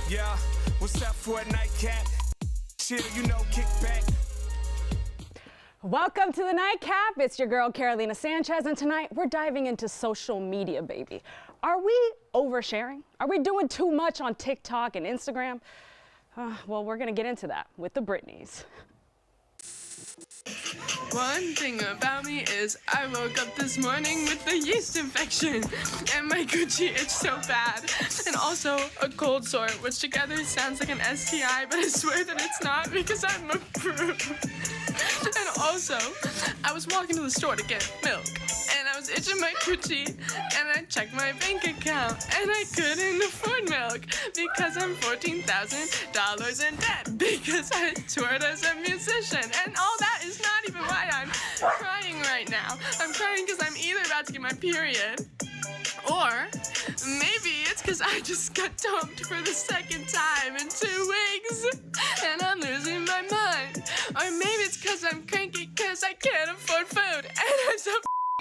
Yeah, what's up for a nightcap? Chill, you know, kick back. Welcome to the Nightcap. It's your girl, Carolina Sanchez, and tonight we're diving into social media, baby. Are we oversharing? Are we doing too much on TikTok and Instagram? Well, we're gonna get into that with the Britneys. One thing about me is I woke up this morning with a yeast infection and my Gucci itch so bad, and also a cold sore, which together sounds like an STI, but I swear that it's not because I'm a prude. And also, I was walking to the store to get milk, and I was itching my Gucci, and I checked my bank account, and I couldn't afford milk because I'm $14,000 in debt because I toured as a musician, and all that is not even why I'm crying right now. I'm crying because I'm either about to get my period, or maybe it's because I just got dumped for the second time in 2 weeks and I'm losing my mind. Or maybe it's because I'm cranky because I can't afford food and I'm so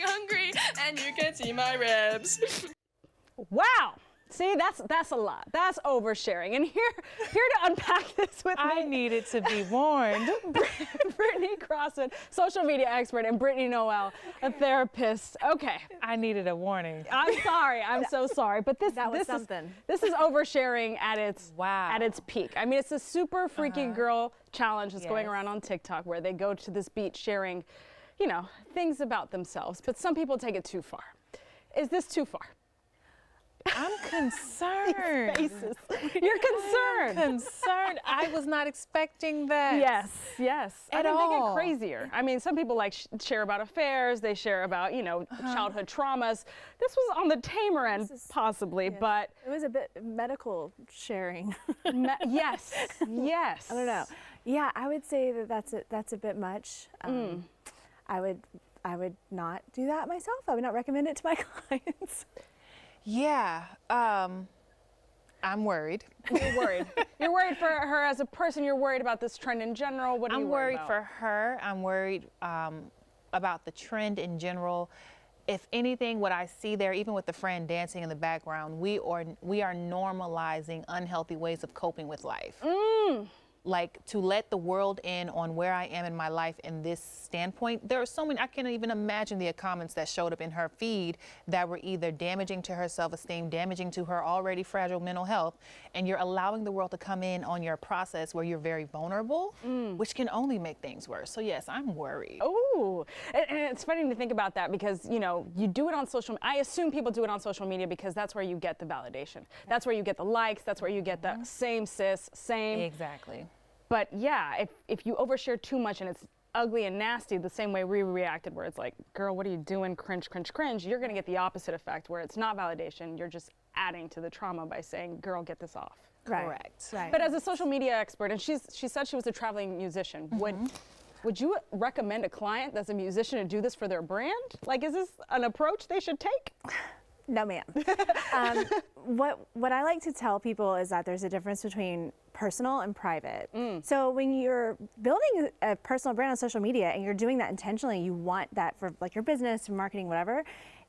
hungry and you can see my ribs. Wow. See, that's a lot. That's oversharing. And here to unpack this with I me, needed to be warned. Brittany Crossman, social media expert, and Brittany Noel, a therapist. Okay. I needed a warning. I'm sorry. I'm so sorry. But this is oversharing at its peak. I mean, it's a super freaky girl challenge that's going around on TikTok where they go to this beach sharing, you know, things about themselves. But some people take it too far. Is this too far? I'm concerned. Faces. You're concerned. Concerned. I was not expecting that. Yes. At I mean, they get all. crazier. I mean, some people like share about affairs. They share about, you know, childhood traumas. This was on the tamer end, possibly, but it was a bit medical sharing. yes. I don't know. Yeah, I would say that that's a bit much. I would not do that myself. I would not recommend it to my clients. Yeah. I'm worried. You're worried. You're worried for her as a person. You're worried about this trend in general. What are you worried about? I'm worried for her. I'm worried about the trend in general. If anything, what I see there, even with the friend dancing in the background, we are normalizing unhealthy ways of coping with life. Like, to let the world in on where I am in my life in this standpoint. There are so many, I can't even imagine the comments that showed up in her feed that were either damaging to her self-esteem, damaging to her already fragile mental health, and you're allowing the world to come in on your process where you're very vulnerable, which can only make things worse. So yes, I'm worried. Oh, and it's funny to think about that because, you know, you do it on social media. I assume people do it on social media because that's where you get the validation. That's where you get the likes. That's where you get the same sis, same. Exactly. But yeah, if you overshare too much and it's ugly and nasty the same way we reacted where it's like, girl, what are you doing? Cringe, cringe, cringe. You're going to get the opposite effect where it's not validation. You're just adding to the trauma by saying, girl, get this off. Correct. Right. But as a social media expert, and she said she was a traveling musician, would you recommend a client that's a musician to do this for their brand? Like, is this an approach they should take? No, ma'am. What I like to tell people is that there's a difference between personal and private. So when you're building a personal brand on social media and you're doing that intentionally, you want that for like your business, marketing, whatever,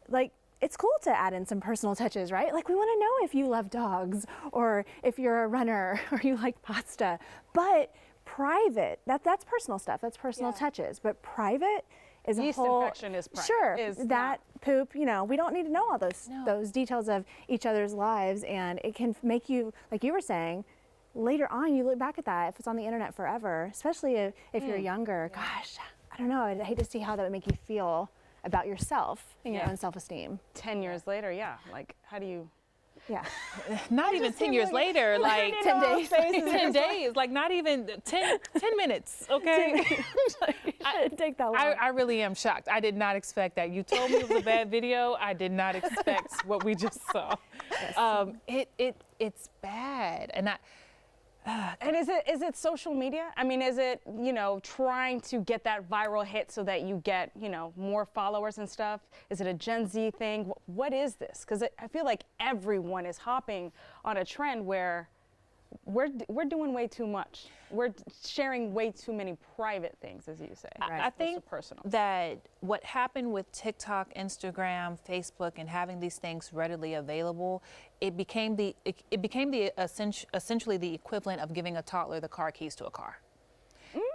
like it's cool to add in some personal touches, right? Like we want to know if you love dogs or if you're a runner or you like pasta. But private, that's personal stuff. That's personal touches. But private is yeast a whole infection is private. Sure, is that poop, you know, we don't need to know all those details of each other's lives, and it can make you, like you were saying, later on you look back at that if it's on the internet forever, especially if you're younger. Gosh, I don't know. I'd hate to see how that would make you feel about yourself and your own self-esteem. 10 years later, yeah. Like, how do you? Yeah. Not even 10 years later, like 10 days. 10 days, like not even 10 minutes, okay? Take that long. I really am shocked. I did not expect that. You told me it was a bad video. I did not expect what we just saw. It's bad. And And is it social media? I mean, is it, you know, trying to get that viral hit so that you get, you know, more followers and stuff? Is it a Gen Z thing? What is this? Because I feel like everyone is hopping on a trend where we're doing way too much. We're sharing way too many private things, as you say. Right. I think that what happened with TikTok, Instagram, Facebook, and having these things readily available, it became essentially the equivalent of giving a toddler the car keys to a car.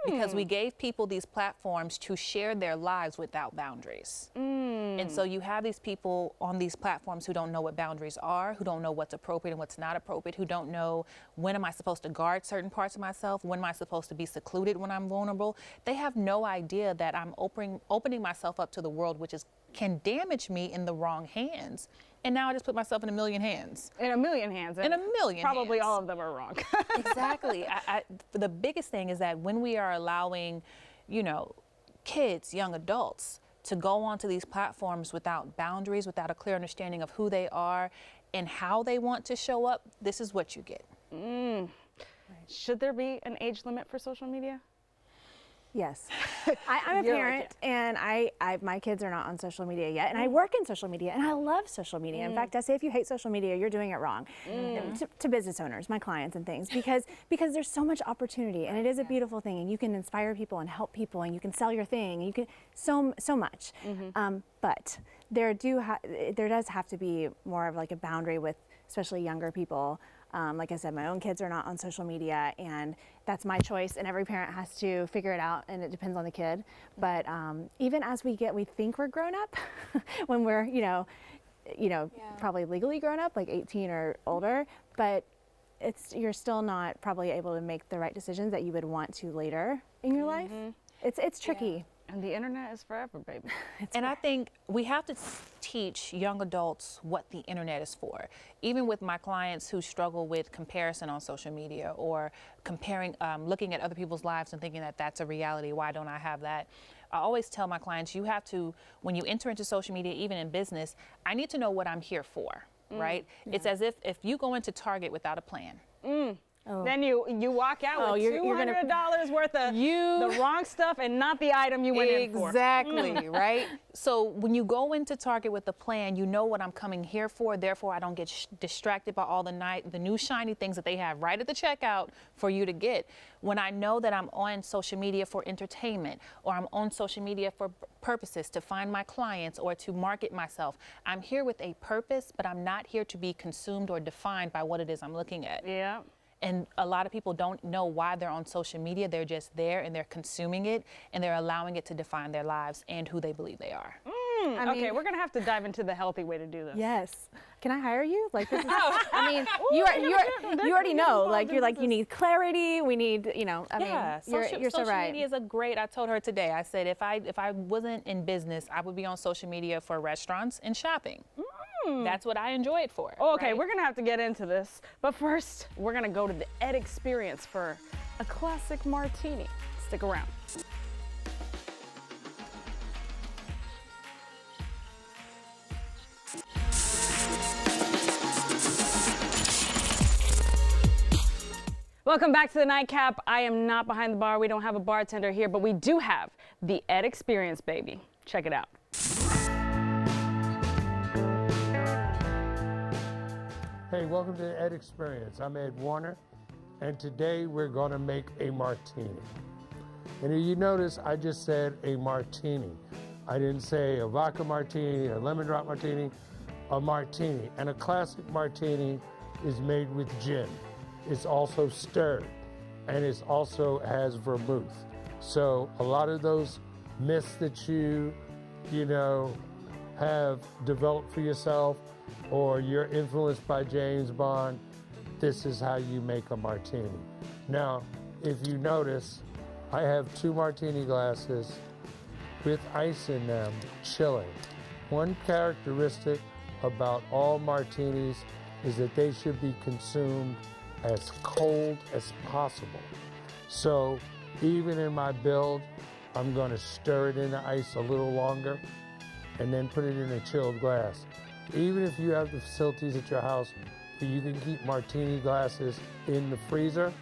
Because we gave people these platforms to share their lives without boundaries. And so you have these people on these platforms who don't know what boundaries are, who don't know what's appropriate and what's not appropriate, who don't know when am I supposed to guard certain parts of myself, when am I supposed to be secluded when I'm vulnerable. They have no idea that I'm opening myself up to the world, which can damage me in the wrong hands. And now I just put myself in a million hands. In a million hands. In a million Probably hands. all of them are wrong. Exactly. The biggest thing is that when we are allowing, kids, young adults, to go onto these platforms without boundaries, without a clear understanding of who they are and how they want to show up, this is what you get. Should there be an age limit for social media? Yes. I'm a parent, and my kids are not on social media yet, and I work in social media, and I love social media. In fact, I say if you hate social media, you're doing it wrong. To business owners, my clients and things, because there's so much opportunity, and it is a beautiful thing, and you can inspire people and help people, and you can sell your thing, and you can so much. But there does have to be more of like a boundary with especially younger people. Like I said, my own kids are not on social media, and that's my choice, and every parent has to figure it out, and it depends on the kid. But even as we think we're grown up, when we're, probably legally grown up, like 18 or older, but you're still not probably able to make the right decisions that you would want to later in your life. It's tricky. And the internet is forever, baby. I think we have to teach young adults what the internet is for. Even with my clients who struggle with comparison on social media or comparing, looking at other people's lives and thinking that that's a reality, why don't I have that? I always tell my clients, you have to, when you enter into social media, even in business, I need to know what I'm here for, right? Yeah. It's as if you go into Target without a plan. Then you walk out with $200 worth of the wrong stuff and not the item you went in for. Exactly, right? So when you go into Target with a plan, you know what I'm coming here for, therefore I don't get distracted by all the new shiny things that they have right at the checkout for you to get. When I know that I'm on social media for entertainment, or I'm on social media for purposes to find my clients or to market myself, I'm here with a purpose, but I'm not here to be consumed or defined by what it is I'm looking at. Yeah. And a lot of people don't know why they're on social media. They're just there and they're consuming it and they're allowing it to define their lives and who they believe they are. Okay, we're gonna have to dive into the healthy way to do this. Yes. Can I hire you? Like this is, you already know. Like you need clarity. We need, you're so right. Social media is a great. I told her today. I said if I wasn't in business, I would be on social media for restaurants and shopping. That's what I enjoy it for. Okay, right? We're gonna have to get into this, but first we're gonna go to the Ed Experience for a classic martini. Stick around. Welcome back to the Nightcap. I am not behind the bar. We don't have a bartender here, but we do have the Ed Experience, baby. Check it out. Hey, welcome to the Ed Experience. I'm Ed Warner, and today we're going to make a martini. And you notice I just said a martini. I didn't say a vodka martini, a lemon drop martini, a martini. And a classic martini is made with gin. It's also stirred, and it also has vermouth. So a lot of those myths that you have developed for yourself, or you're influenced by James Bond, this is how you make a martini. Now, if you notice, I have 2 martini glasses with ice in them, chilling. One characteristic about all martinis is that they should be consumed as cold as possible. So even in my build, I'm going to stir it in the ice a little longer and then put it in a chilled glass. Even if you have the facilities at your house where you can keep martini glasses in the freezer,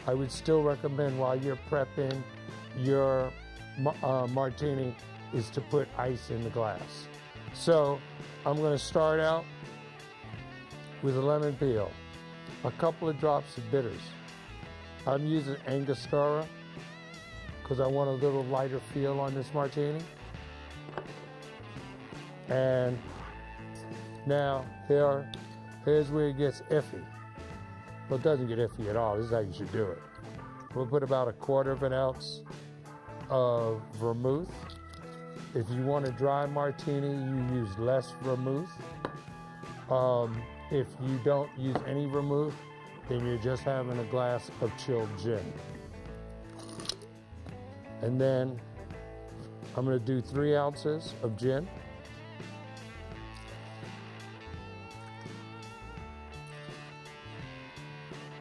I would still recommend while you're prepping your martini is to put ice in the glass. So I'm going to start out with a lemon peel. a couple of drops of bitters. I'm using Angostura because I want a little lighter feel on this martini. And now here's where it gets iffy. Well, it doesn't get iffy at all. This is how you should do it. We'll put about 1/4 of an ounce of vermouth. If you want a dry martini, you use less vermouth. If you don't use any vermouth, then you're just having a glass of chilled gin. And then I'm going to do 3 ounces of gin.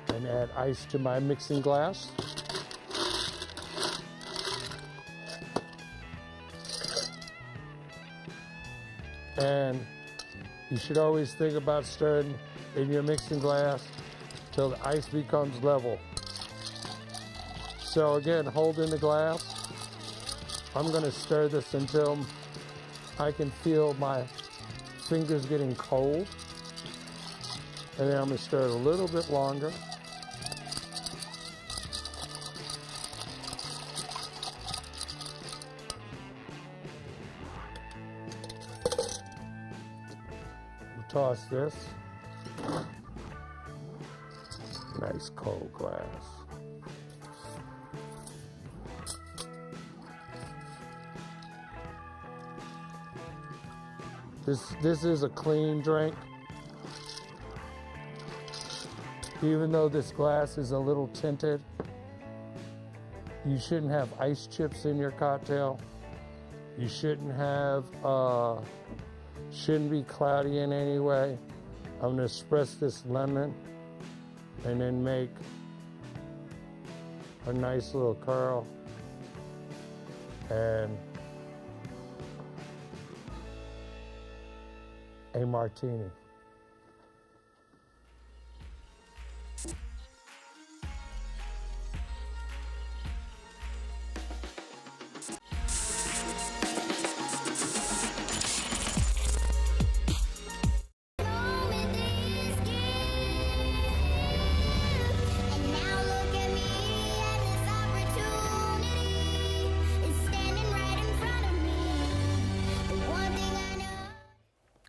And add ice to my mixing glass. And you should always think about stirring in your mixing glass till the ice becomes level. So again, holding the glass, I'm going to stir this until I can feel my fingers getting cold. And then I'm going to stir it a little bit longer. Toss this. Nice cold glass. This is a clean drink. Even though this glass is a little tinted, you shouldn't have ice chips in your cocktail. You shouldn't be cloudy in any way. I'm going to espresso this lemon and then make a nice little curl and a martini.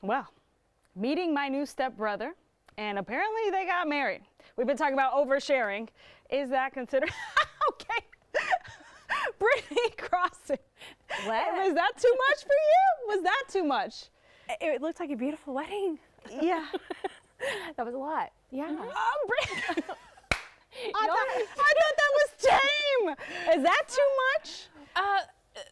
Well, meeting my new stepbrother, and apparently they got married. We've been talking about oversharing. Is that considered? Okay. Brittany Crossing. What? Was that too much for you? Was that too much? It looked like a beautiful wedding. Yeah. That was a lot. Yeah. Brittany. I thought that was tame. Is that too much?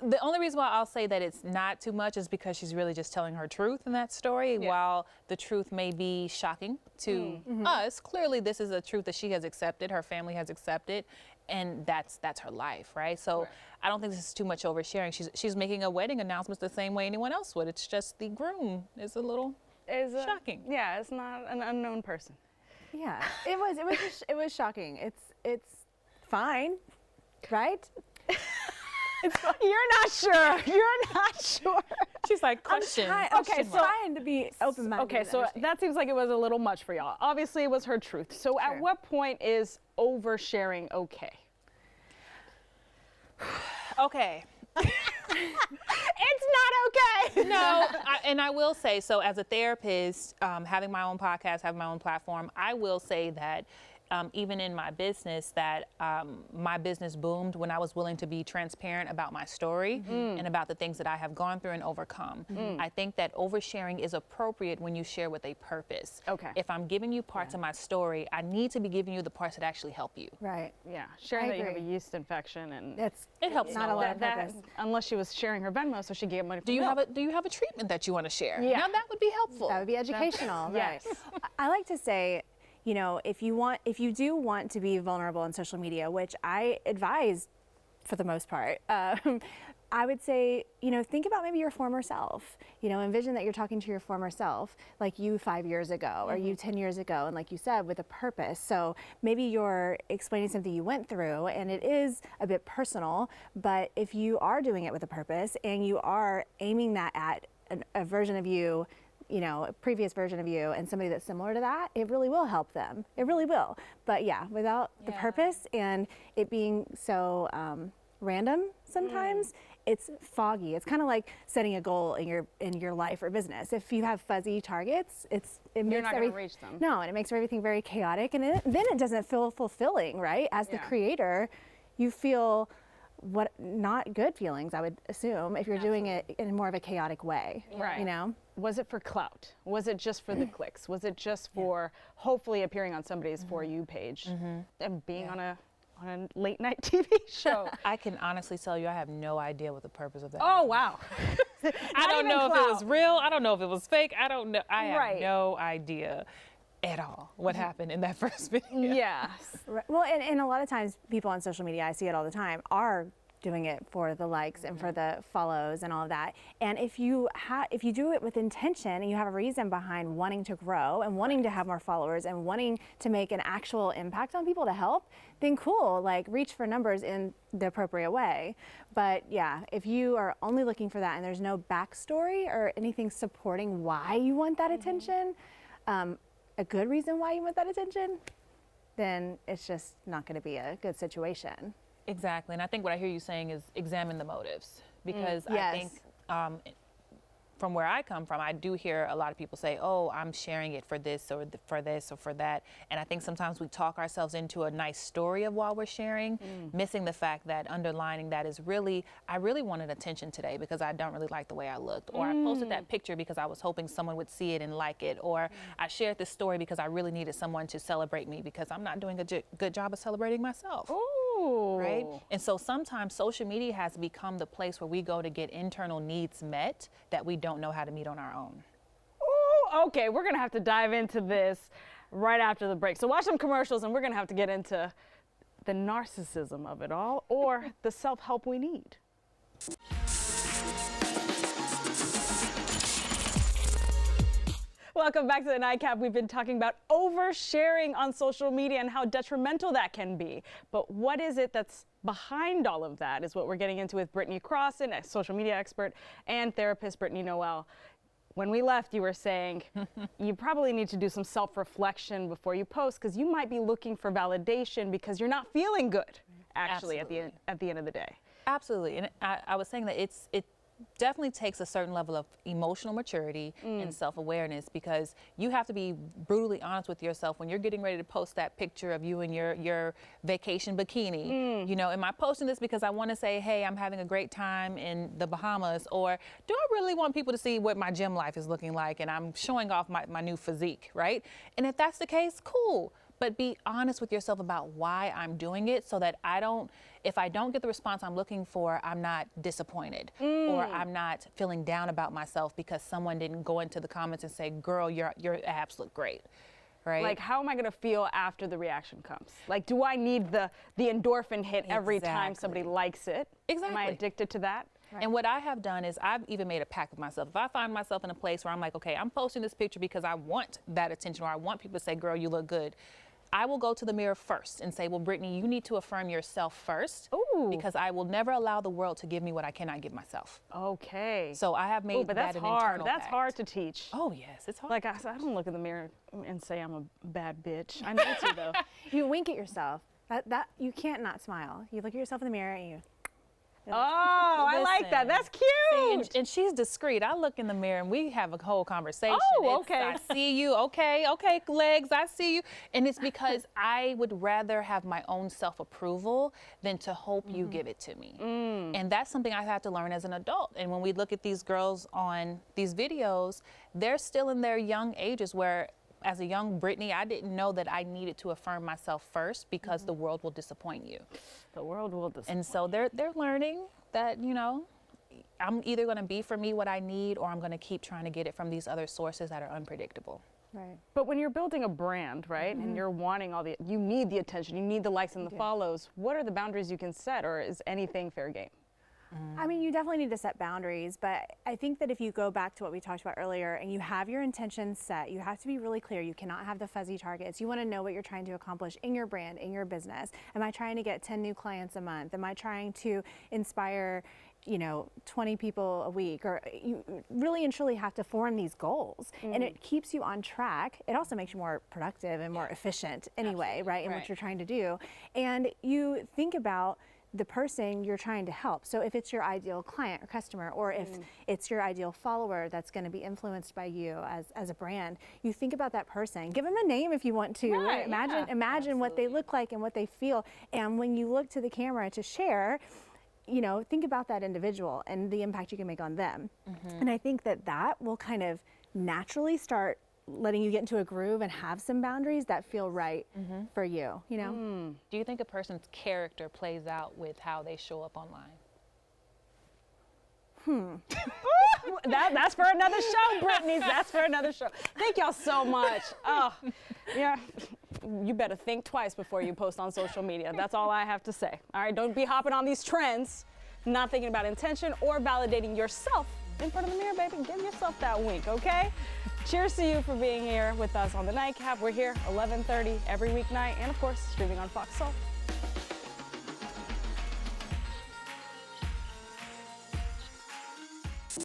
The only reason why I'll say that it's not too much is because she's really just telling her truth in that story. Yeah. While the truth may be shocking to us, clearly this is a truth that she has accepted, her family has accepted, and that's her life, right? So I don't think this is too much oversharing. She's making a wedding announcement the same way anyone else would. It's just the groom is a little shocking. Yeah, it's not an unknown person. Yeah, it was shocking. It's fine, right? You're not sure. You're not sure. She's like, question. Okay, so trying to be open-minded. Okay, so that seems like it was a little much for y'all. Obviously, it was her truth. So at what point is oversharing okay? Okay. It's not okay. No, and I will say, so as a therapist, having my own podcast, having my own platform, I will say that even in my business, that my business boomed when I was willing to be transparent about my story and about the things that I have gone through and overcome. I think that oversharing is appropriate when you share with a purpose. Okay. If I'm giving you parts of my story, I need to be giving you the parts that actually help you. Right. Yeah. Sharing that you have a yeast infection and it helps not a lot of purpose. Unless she was sharing her Venmo, so she gave money. Do you have a treatment that you want to share? Yeah. Now that would be helpful. That would be educational. Yes. Right. I like to say, you know, if you do want to be vulnerable on social media, which I advise for the most part, I would say, you know, think about maybe your former self. You know, envision that you're talking to your former self, like you 5 years ago or you 10 years ago, and like you said, with a purpose. So maybe you're explaining something you went through, and it is a bit personal, but if you are doing it with a purpose and you are aiming that at a version of you, you know, a previous version of you and somebody that's similar to that, it really will help them. It really will. But yeah, without the purpose and it being so random sometimes, it's foggy. It's kind of like setting a goal in your life or business. If you have fuzzy targets, you're not going to reach them. No, and it makes everything very chaotic, and then it doesn't feel fulfilling, right? As the creator, you feel not good feelings, I would assume, if you're doing it in more of a chaotic way. Right. You know? Was it for clout? Was it just for the clicks? Was it just for hopefully appearing on somebody's For You page and being on a late night TV show? I can honestly tell you I have no idea what the purpose of that Oh, is. wow. I don't know if it was real. I don't know if it was fake. I don't know. I have Right. no idea at all what happened in that first video. Yes. Right. Well, and a lot of times people on social media, I see it all the time, are doing it for the likes and for the follows and all of that. And if you do it with intention and you have a reason behind wanting to grow and wanting to have more followers and wanting to make an actual impact on people to help, then cool, like reach for numbers in the appropriate way. But yeah, if you are only looking for that and there's no backstory or anything supporting why you want that attention, a good reason why you want that attention, then it's just not going to be a good situation. Exactly, and I think what I hear you saying is examine the motives, because I think from where I come from, I do hear a lot of people say, oh, I'm sharing it for this or for that, and I think sometimes we talk ourselves into a nice story of while we're sharing, missing the fact that underlining that is really, I really wanted attention today because I don't really like the way I looked, or I posted that picture because I was hoping someone would see it and like it, or I shared this story because I really needed someone to celebrate me because I'm not doing a good job of celebrating myself. Right? And so sometimes social media has become the place where we go to get internal needs met that we don't know how to meet on our own. Ooh, okay, we're going to have to dive into this right after the break. So watch some commercials and we're going to have to get into the narcissism of it all or the self-help we need. Welcome back to the Nightcap. We've been talking about oversharing on social media and how detrimental that can be. But what is it that's behind all of that is what we're getting into with Brittany Crossan, a social media expert, and therapist Brittany Noel. When we left, you were saying you probably need to do some self-reflection before you post because you might be looking for validation because you're not feeling good, actually, at the end of the day. Absolutely. And I was saying that it definitely takes a certain level of emotional maturity and self-awareness, because you have to be brutally honest with yourself when you're getting ready to post that picture of you in your vacation bikini. You know, am I posting this because I want to say, hey, I'm having a great time in the Bahamas, or do I really want people to see what my gym life is looking like and I'm showing off my new physique, right? And if that's the case, cool. But be honest with yourself about why I'm doing it so that if I don't get the response I'm looking for, I'm not disappointed or I'm not feeling down about myself because someone didn't go into the comments and say, girl, your abs look great, right? Like, how am I going to feel after the reaction comes? Like, do I need the endorphin hit every time somebody likes it? Exactly. Am I addicted to that? Right. And what I have done is I've even made a pact with myself. If I find myself in a place where I'm like, okay, I'm posting this picture because I want that attention or I want people to say, girl, you look good, I will go to the mirror first and say, well, Brittany, you need to affirm yourself first. Ooh. Because I will never allow the world to give me what I cannot give myself. Okay. So I have made but that that's an hard. internal That's pact. hard to teach. Oh, yes, it's hard. Like, I don't look in the mirror and say I'm a bad bitch. I need to, though. You wink at yourself. That you can't not smile. You look at yourself in the mirror and you. Oh, I like that. That's cute. See, and she's discreet. I look in the mirror and we have a whole conversation. Oh, okay. I see you. Okay, legs, I see you. And it's because I would rather have my own self-approval than to hope you give it to me. And that's something I've had to learn as an adult. And when we look at these girls on these videos, they're still in their young ages where, as a young Brittany, I didn't know that I needed to affirm myself first because the world will disappoint you. The world will disappoint. And so they're learning that, you know, I'm either going to be for me what I need, or I'm going to keep trying to get it from these other sources that are unpredictable. Right. But when you're building a brand, right, and you're wanting you need the attention, you need the likes and the follows, what are the boundaries you can set, or is anything fair game? I mean, you definitely need to set boundaries, but I think that if you go back to what we talked about earlier and you have your intentions set, you have to be really clear. You cannot have the fuzzy targets. You want to know what you're trying to accomplish in your brand, in your business. Am I trying to get 10 new clients a month? Am I trying to inspire you know, 20 people a week, or you really and truly have to form these goals. And it keeps you on track. It also makes you more productive and more efficient anyway, right, in what you're trying to do. And you think about the person you're trying to help. So if it's your ideal client or customer, or if it's your ideal follower that's going to be influenced by you as a brand, you think about that person. Give them a name if you want to. Right, imagine what they look like and what they feel. And when you look to the camera to share, you know, think about that individual and the impact you can make on them. And I think that will kind of naturally start letting you get into a groove and have some boundaries that feel right for you, you know? Do you think a person's character plays out with how they show up online? That's for another show, Brittany. That's for another show. Thank y'all so much. Oh, yeah. You better think twice before you post on social media. That's all I have to say. All right, don't be hopping on these trends, not thinking about intention or validating yourself in front of the mirror, baby. Give yourself that wink, okay? Cheers to you for being here with us on the Nightcap. We're here 11:30 every weeknight, and of course, streaming on Fox Soul.